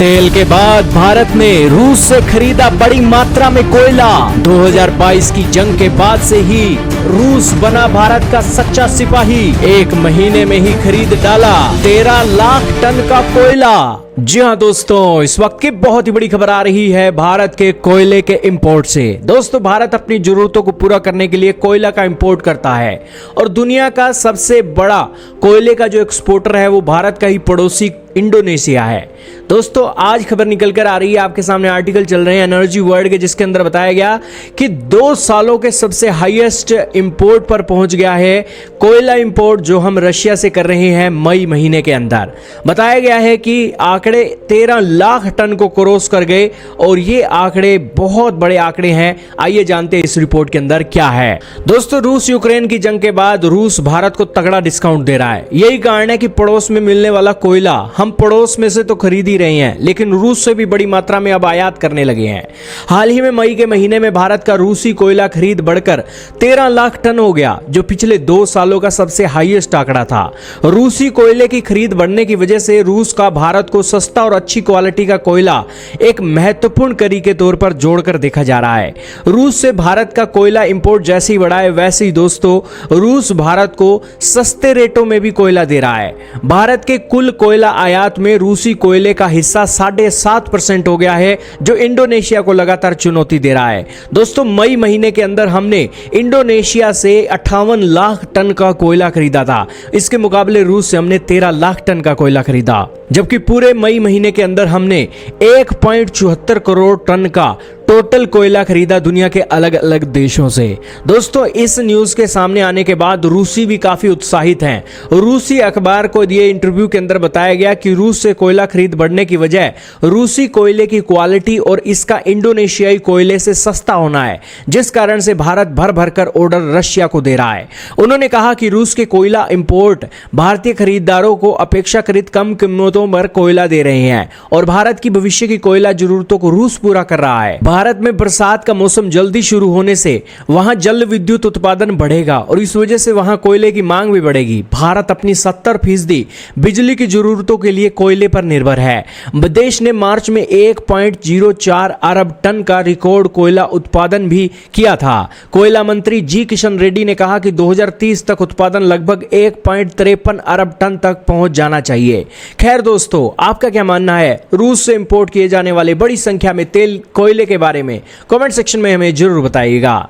तेल के बाद भारत ने रूस से खरीदा बड़ी मात्रा में कोयला। 2022 की जंग के बाद से ही रूस बना भारत का सच्चा सिपाही। एक महीने में ही खरीद डाला 13 लाख टन का कोयला। जी हाँ दोस्तों, इस वक्त की बहुत ही बड़ी खबर आ रही है भारत के कोयले के इंपोर्ट से। दोस्तों, भारत अपनी जरूरतों को पूरा करने के लिए कोयला का इंपोर्ट करता है और दुनिया का सबसे बड़ा कोयले का जो एक्सपोर्टर है वो भारत का ही पड़ोसी इंडोनेशिया है। दोस्तों, आज खबर निकल कर आ रही है, आपके सामने आर्टिकल चल रहे हैं एनर्जी वर्ल्ड के, जिसके अंदर बताया गया कि 2 सालों के सबसे हाईएस्ट इंपोर्ट पर पहुंच गया है कोयला इंपोर्ट, जो हम रशिया से कर रहे हैं मई महीने के अंदर। बताया गया है कि आंकड़े 13 लाख टन को क्रॉस कर गए और ये आंकड़े बहुत बड़े आंकड़े हैं। आइए जानते हैं इस रिपोर्ट के अंदर क्या है। दोस्तों, रूस यूक्रेन की जंग के बाद रूस भारत को तगड़ा डिस्काउंट दे रहा है। यही कारण है कि पड़ोस में मिलने वाला कोयला हम पड़ोस में से तो खरीद ही रहे हैं, लेकिन रूस से भी बड़ी मात्रा में अब आयात करने लगे हैं। हाल ही में मई के महीने में भारत का रूसी कोयला खरीद बढ़कर 13 लाख टन हो गया, जो पिछले 2 सालों का सबसे हाईएस्ट आंकड़ा था। रूसी कोयले की खरीद बढ़ने की वजह से रूस का भारत को सस्ता और अच्छी क्वालिटी का कोयला एक महत्वपूर्ण कड़ी के तौर पर जोड़कर देखा जा रहा है। रूस से भारत का कोयला इंपोर्ट जैसे ही बढ़ा है, वैसे ही दोस्तों रूस भारत को सस्ते रेटों में भी कोयला दे रहा है। भारत के कुल कोयला आयात में रूसी कोयले का हिस्सा 7.5% हो गया है, जो इंडोनेशिया को लगातार चुनौती दे रहा है। दोस्तों, मई महीने के अंदर हमने इंडोनेशिया से 58 लाख टन का कोयला खरीदा था। इसके मुकाबले रूस से हमने 13 लाख टन का कोयला खरीदा, जबकि पूरे मई महीने के अंदर हमने 1.74 करोड़ टन का टोटल कोयला खरीदा दुनिया के अलग अलग देशों से। दोस्तों, इस न्यूज के सामने आने के बाद रूसी भी काफी उत्साहित हैं। रूसी अखबार को दिए इंटरव्यू के अंदर बताया गया कि रूस से कोयला खरीद बढ़ने की वजह रूसी कोयले की क्वालिटी और इसका इंडोनेशियाई कोयले से सस्ता होना है, जिस कारण से भारत भर भर कर ऑर्डर रशिया को दे रहा है। उन्होंने कहा कि रूस के कोयला इंपोर्ट भारतीय खरीदारों को अपेक्षाकृत कम कीमतों पर कोयला दे रहे हैं और भारत की भविष्य की कोयला जरूरतों को रूस पूरा कर रहा है। भारत में बरसात का मौसम जल्दी शुरू होने से वहां जल विद्युत उत्पादन बढ़ेगा और इस वजह से वहां कोयले की मांग भी बढ़ेगी। भारत अपनी 70% बिजली की जरूरतों के लिए कोयले पर निर्भर है। देश ने मार्च में 1.04 अरब टन का रिकॉर्ड कोयला उत्पादन भी किया था। कोयला मंत्री जी किशन रेड्डी ने कहा कि 2030 तक उत्पादन लगभग 1.53 अरब टन तक पहुंच जाना चाहिए। खैर दोस्तों, आपका क्या मानना है रूस से इंपोर्ट किए जाने वाले बड़ी संख्या में तेल कोयले के बारे में? कमेंट सेक्शन में हमें जरूर बताइएगा।